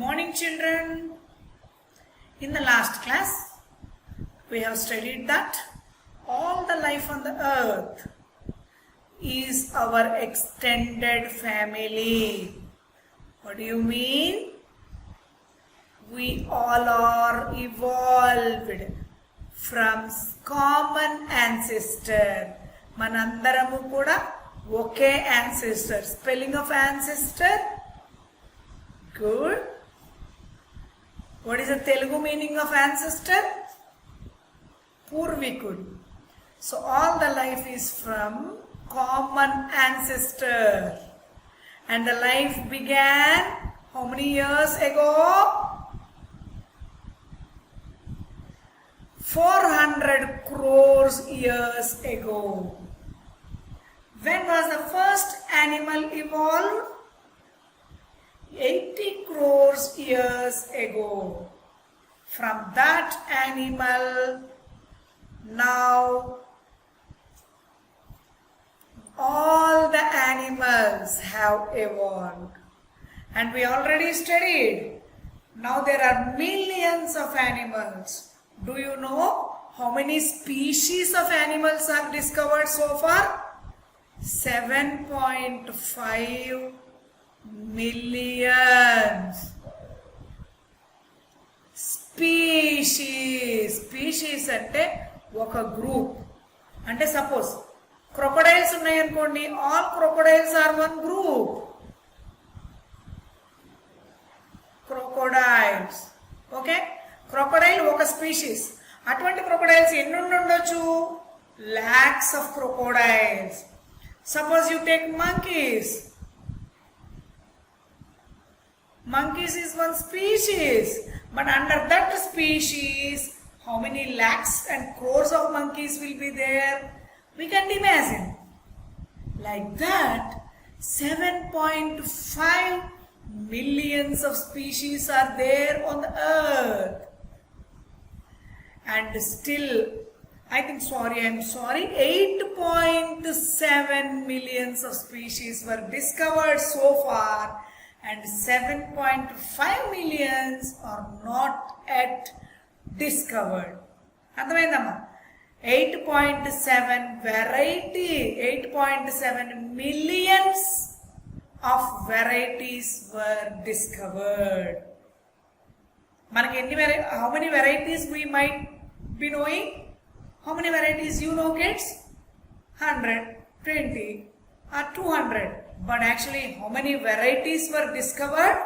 Morning children. In the last class we have studied that all the life on the earth is our extended family. What do you mean? We all are evolved from common ancestor. Manandaramu kuda oke ancestor. Spelling of ancestor? Good. What is the Telugu meaning of ancestor? Purvikud. So all the life is from common ancestor. And the life began how many years ago? 400 crores years ago. When was the first animal evolved? 80 crores years ago. From that animal, now all the animals have evolved. And we already studied. Now there are millions of animals. Do you know how many species of animals are discovered so far? 7.5 millions. Species అంటే ఒక group. అంటే suppose crocodiles ఉన్నాయనుకోండి, all crocodiles are one group. Crocodiles. Okay, crocodile ఒక species. అటువంటి crocodiles ఎన్ని ఉండొచ్చు? Lakhs of crocodiles. Suppose you take monkeys. Monkeys is one species, but under that species, how many lakhs and crores of monkeys will be there? We can imagine. Like that, 7.5 millions of species are there on the earth. And still, I'm sorry, 8.7 millions of species were discovered so far. And 7.5 millions are not yet discovered. అర్థమైందమ్మా? 8.7 millions of varieties were discovered. మనకి how many varieties we might be knowing? How many varieties you know, kids? 100, 20 or 200. But actually, how many varieties were discovered?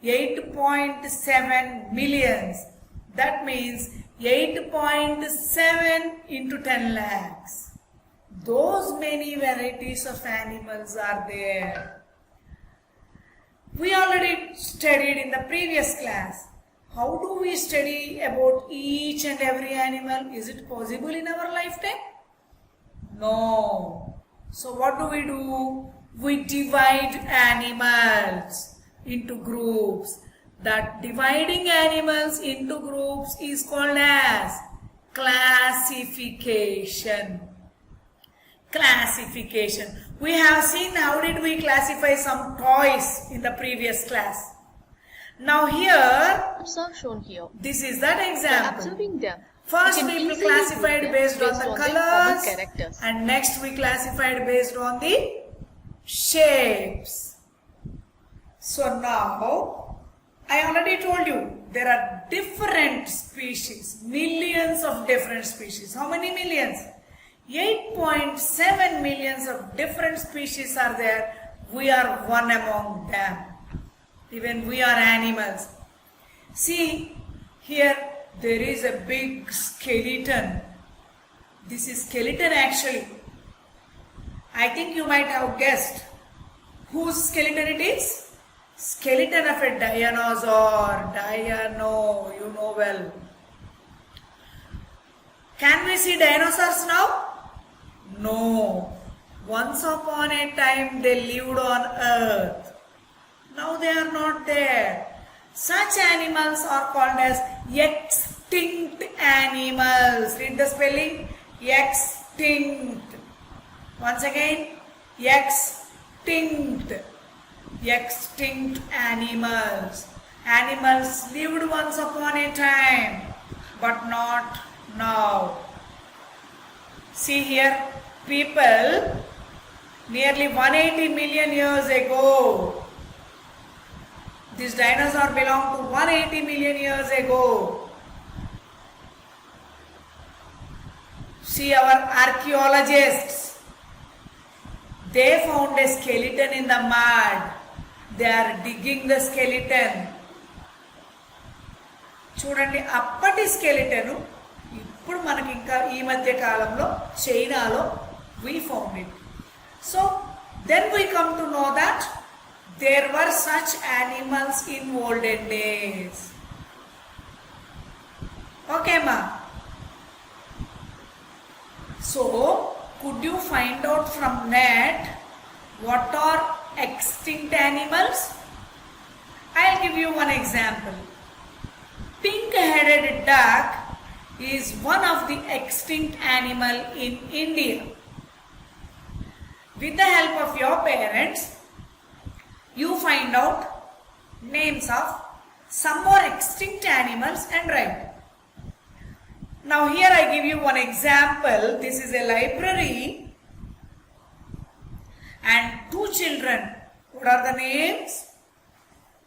8.7 millions. That means 8.7 into 10 lakhs. Those many varieties of animals are there. We already studied in the previous class. How do we study about each and every animal? Is it possible in our lifetime? No. So what do? We divide animals into groups. That dividing animals into groups is called as classification. Classification. We have seen how did we classify some toys in the previous class. Now here, shown here. This is that example. Observing them. First we classified based on the colors, characters. And next we classified based on the shapes. So now I already told you there are different species, millions of different species. How many millions? 8.7 millions of different species are there. We are one among them. Even we are animals. See here, there is a big skeleton. This is skeleton actually. I think you might have guessed whose skeleton it is. Skeleton of a dinosaur. Dino, you know well. Can we see dinosaurs now? No. Once upon a time they lived on earth. Now they are not there. Such animals are called as extinct animals. Read the spelling. Extinct. Once again, extinct. Extinct animals. Animals lived once upon a time, but not now. See here, people nearly 180 million years ago. This dinosaur belonged to 180 million years ago. See our archaeologists. They found a skeleton in the mud. They are digging the skeleton. చూడండి అప్పటి skeleton ఇప్పుడు మనకి ఇంకా ఈ మధ్య కాలంలో చైనాలో we found it. So then we come to know that there were such animals in olden days. Okay ma. So could you find out from that what are extinct animals? I'll give you one example. Pink-headed duck is one of the extinct animal in India. With the help of your parents, you find out names of some more extinct animals and write. Now here I give you one example. This is a library and two children. What are the names?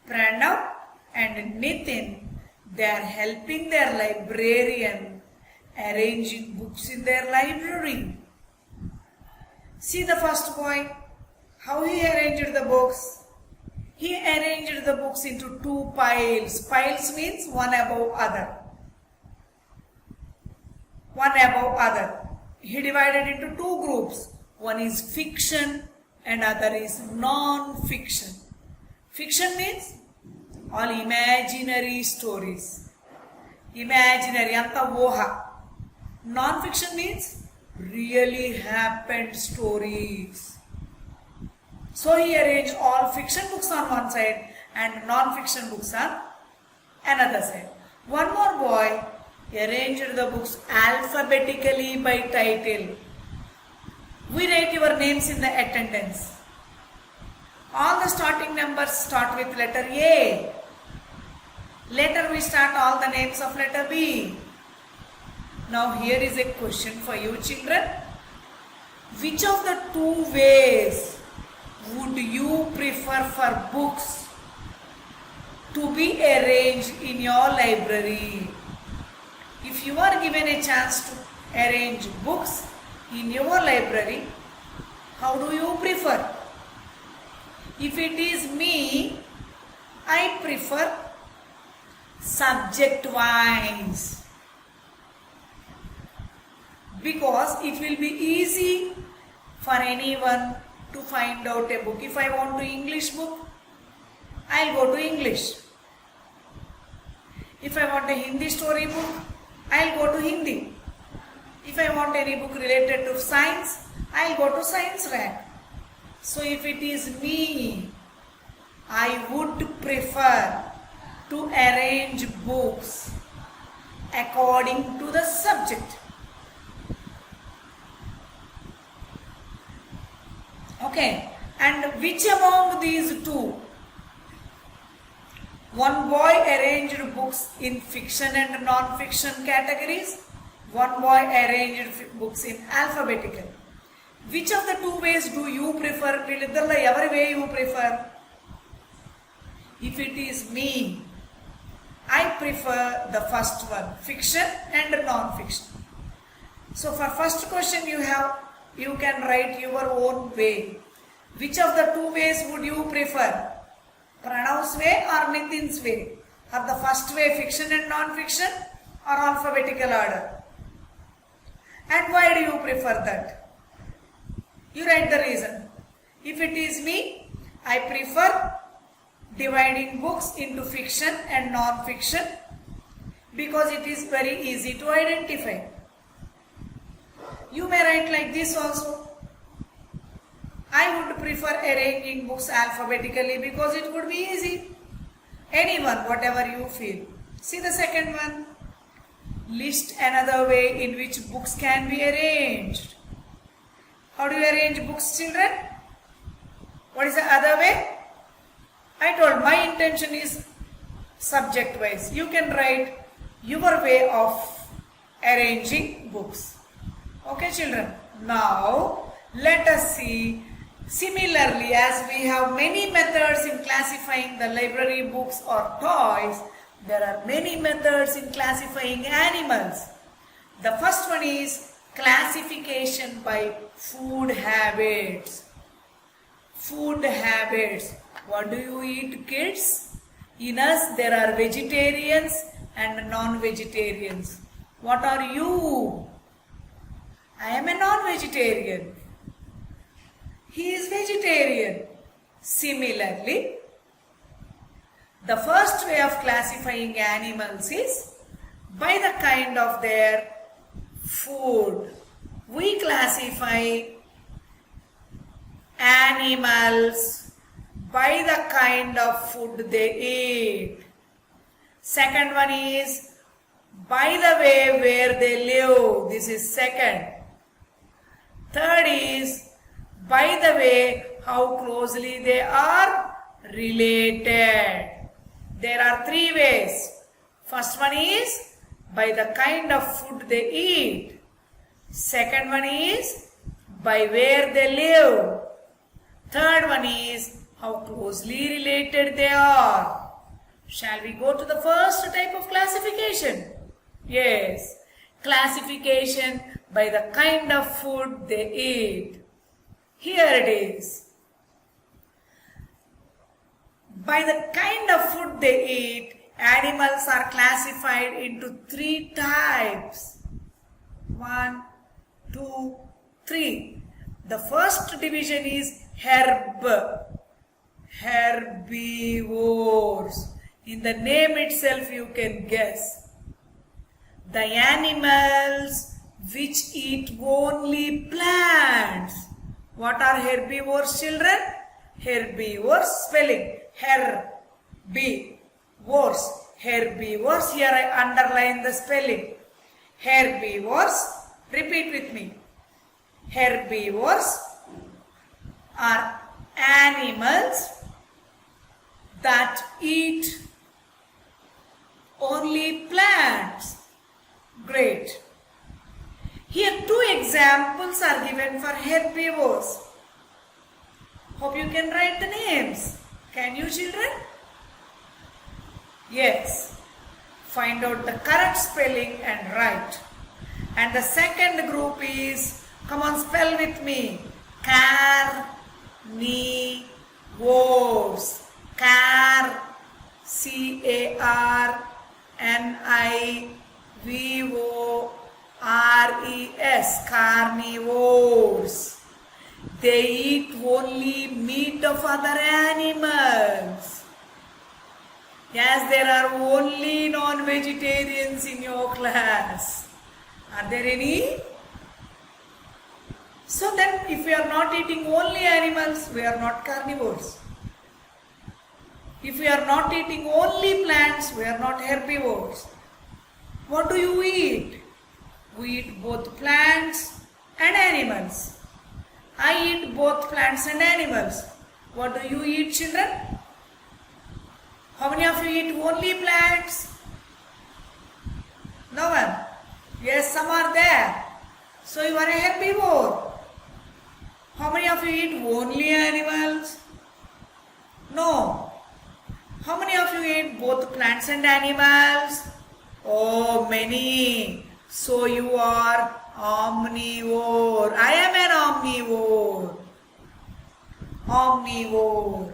Pranav and Nitin. They are helping their librarian arranging books in their library. See the first boy, how he arranged the books. He arranged the books into two piles. Piles means one above other. One above other. He divided into two groups. One is fiction and other is non-fiction. Fiction means all imaginary stories. Imaginary, anta voha. Non-fiction means really happened stories. So he arranged all fiction books on one side and non-fiction books on another side. One more boy arranged the books alphabetically by title. We write your names in the attendance. All the starting numbers start with letter A. Later we start all the names of letter B. Now here is a question for you children. Which of the two ways would you prefer for books to be arranged in your library? If you are given a chance to arrange books in your library, how do you prefer? If it is me, I prefer subject wise because it will be easy for anyone to find out a book. If I want to English book, I'll go to English. If I want a Hindi story book, I'll go to Hindi. If I want any book related to science, I'll go to science rack. So if it is me, I would prefer to arrange books according to the subject. Okay, and which among these two? One boy arranged books in fiction and non-fiction categories. One boy arranged books in alphabetical. Which of the two ways do you prefer? Every way you prefer. If it is me, I prefer the first one, fiction and non-fiction. So for first question you can write your own way. Which of the two ways would you prefer? Pranav's way or Nitin's way? Or the first way, fiction and non-fiction, or alphabetical order? And why do you prefer that? You write the reason. If it is me, I prefer dividing books into fiction and non-fiction because it is very easy to identify. You may write like this also. I would prefer arranging books alphabetically because it would be easy. Anyone, whatever you feel. See the second one. List another way in which books can be arranged. How do you arrange books, children? What is the other way? I told my intention is subject wise. You can write your way of arranging books. Okay children, now let us see. Similarly, as we have many methods in classifying the library books or toys, there are many methods in classifying animals. The first one is classification by food habits. Food habits. What do you eat, kids? In us, there are vegetarians and non-vegetarians. What are you? I am a non-vegetarian. He is vegetarian. Similarly, the first way of classifying animals is by the kind of their food. We classify animals by the kind of food they eat. Second one is by the way where they live. This is second. Third is by the way how closely they are related. There are three ways. First one is by the kind of food they eat. Second one is by where they live. Third one is how closely related they are. Shall we go to the first type of classification? Yes. Classification by the kind of food they eat. Here it is. By the kind of food they eat, animals are classified into three types. 1, 2, 3. The first division is herbivores. In the name itself you can guess. The animals which eat only plants. What are herbivores, children? Herbivores, spelling herbivores. Herbivores, here I underline the spelling. Herbivores, repeat with me. Herbivores are animals that eat only plants. Great. Here two examples are given for herbivores. Hope you can write the names. Can you, children? Yes. Find out the correct spelling and write. And the second group is, come on, spell with me. Carnivores. C-A-R-N-I-V-O-R-E-S. Carnivores. They eat only meat of other animals. Yes, there are only non-vegetarians in your class. Are there any? So then, if we are not eating only animals, we are not carnivores. If we are not eating only plants, we are not herbivores. What do you eat? We eat both plants and animals. I eat both plants and animals. What do you eat, children? How many of you eat only plants? No one. Yes, some are there. So you are a herbivore. How many of you eat only animals? No. How many of you eat both plants and animals? Oh, many. So you are omnivore. I am an omnivore. Omnivore.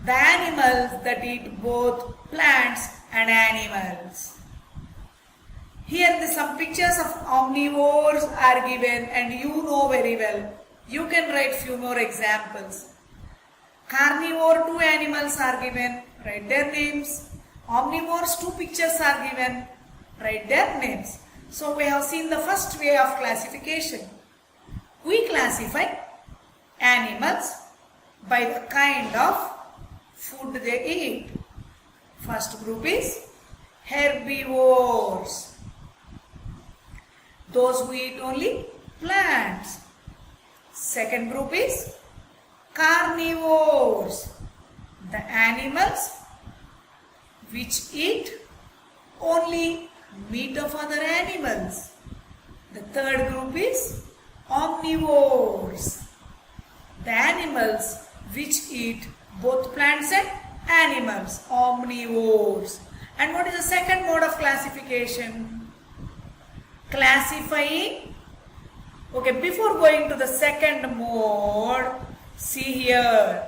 The animals that eat both plants and animals. Here some pictures of omnivores are given and you know very well. You can write few more examples. Carnivore, 2 animals are given. Write their names. Omnivores, 2 pictures are given. Write their names. So we have seen the first way of classification. We classify animals by the kind of food they eat. First group is herbivores. Those who eat only plants. Second group is carnivores. The animals which eat only meat of other animals. The third group is omnivores. The animals which eat both plants and animals, omnivores. And what is the second mode of classification? Classifying. Okay, before going to the second mode, see here.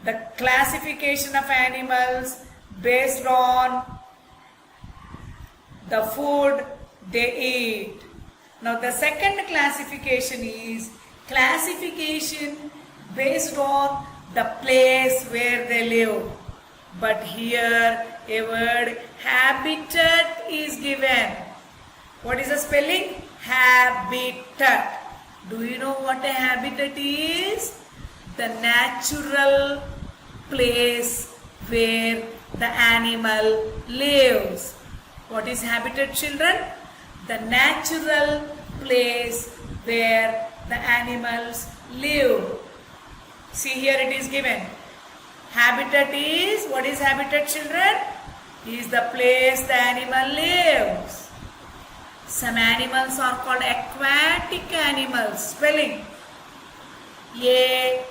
The classification of animals based on the food they eat. Now the second classification is classification based on the place where they live. But here a word habitat is given. What is the spelling? Habitat. Do you know what a habitat is? The natural place where the animal lives. What is habitat, children? The natural place where the animals live. See here it is given. Habitat is, what is habitat, children? Is the place the animal lives. Some animals are called aquatic animals. Spelling A-Q-U-A-T-I-C.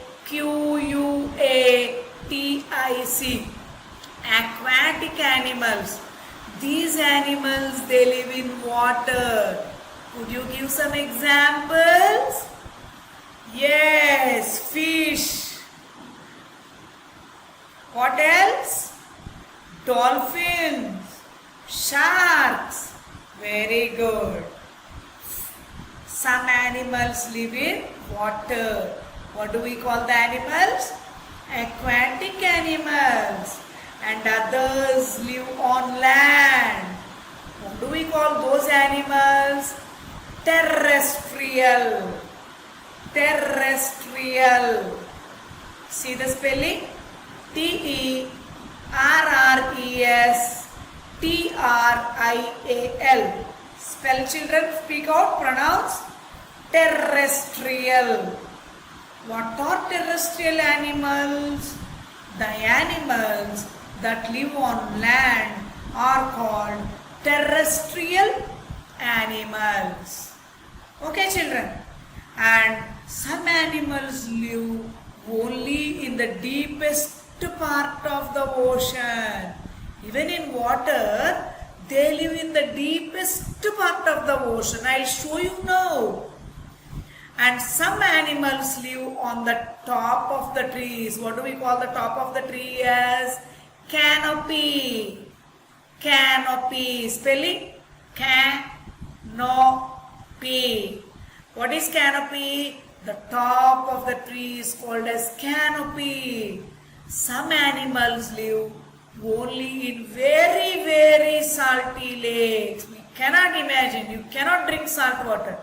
Aquatic animals. These animals, they live in water. Could you give some examples? Yes, fish. What else? Dolphins, sharks. Very good. Some animals live in water. What do we call the animals? Aquatic animals. And others live on land. What do we call those animals? Terrestrial. Terrestrial. See the spelling? Terrestrial. Spell, children, speak out, pronounce. Terrestrial. What are terrestrial animals? The animals that live on land are called terrestrial animals. Okay, children? And some animals live only in the deepest part of the ocean. Even in water, they live in the deepest part of the ocean. I'll show you now. And some animals live on the top of the trees. What do we call the top of the tree as? Canopy. Canopy. Spelling? Canopy. What is canopy? The top of the tree is called as canopy. Some animals live only in very, very salty lakes. We cannot imagine. You cannot drink salt water.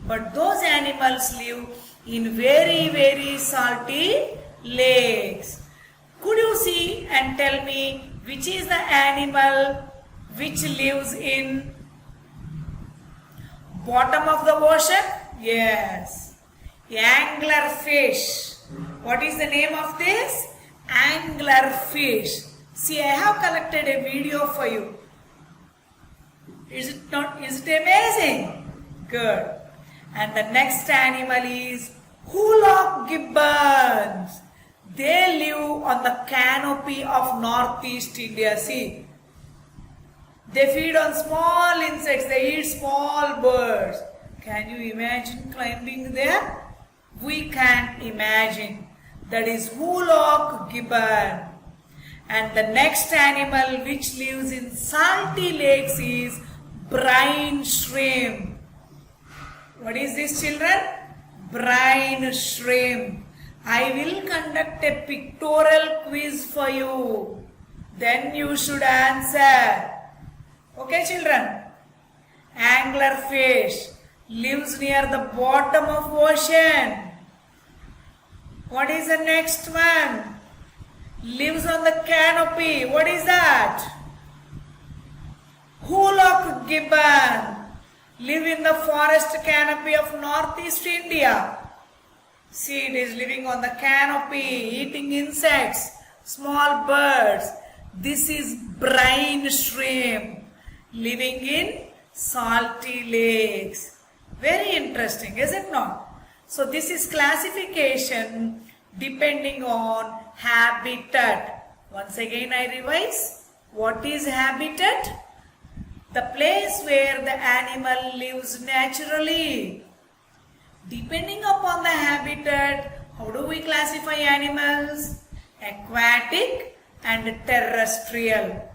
But those animals live in very, very salty lakes. Could you see and tell me which is the animal which lives in bottom of the ocean? Yes. Anglerfish. What is the name of this? Anglerfish. See, I have collected a video for you. Is it amazing? Good. And the next animal is Hoolock gibbons. They live on the canopy of northeast India. See, they feed on small insects. They eat small birds. Can you imagine climbing there? We can't imagine. That is Hoolock gibbon. And the next animal which lives in salty lakes is brine shrimp. What is this, children? Brine shrimp. I will conduct a pictorial quiz for you. Then you should answer. Okay, children? Anglerfish lives near the bottom of ocean. What is the next one? Lives on the canopy. What is that? Hoolock gibbon. Live in the forest canopy of northeast India. See, it is living on the canopy, eating insects, small birds. This is brine shrimp living in salty lakes. Very interesting, is it not? So this is classification depending on habitat. Once again I revise. What is habitat? The place where the animal lives naturally. Depending upon the habitat, how do we classify animals? Aquatic and terrestrial.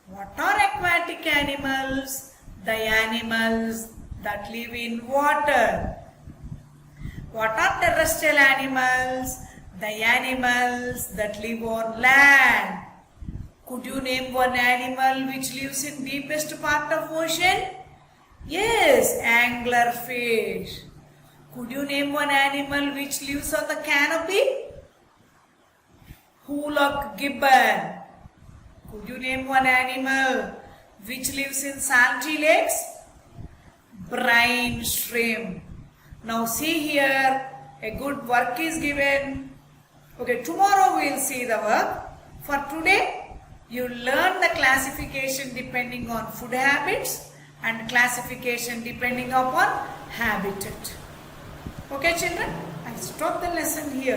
What are aquatic animals? The animals that live in water. What are terrestrial animals? The animals that live on land. Could you name one animal which lives in deepest part of ocean? Yes, anglerfish. Could you name one animal which lives on the canopy? Hoolock gibbon. Could you name one animal which lives in salty lakes? Brine shrimp. Now see here, a good work is given. Okay, tomorrow we will see the work. For today, you learn the classification depending on food habits and classification depending upon habitat. Okay children, I stop the lesson here.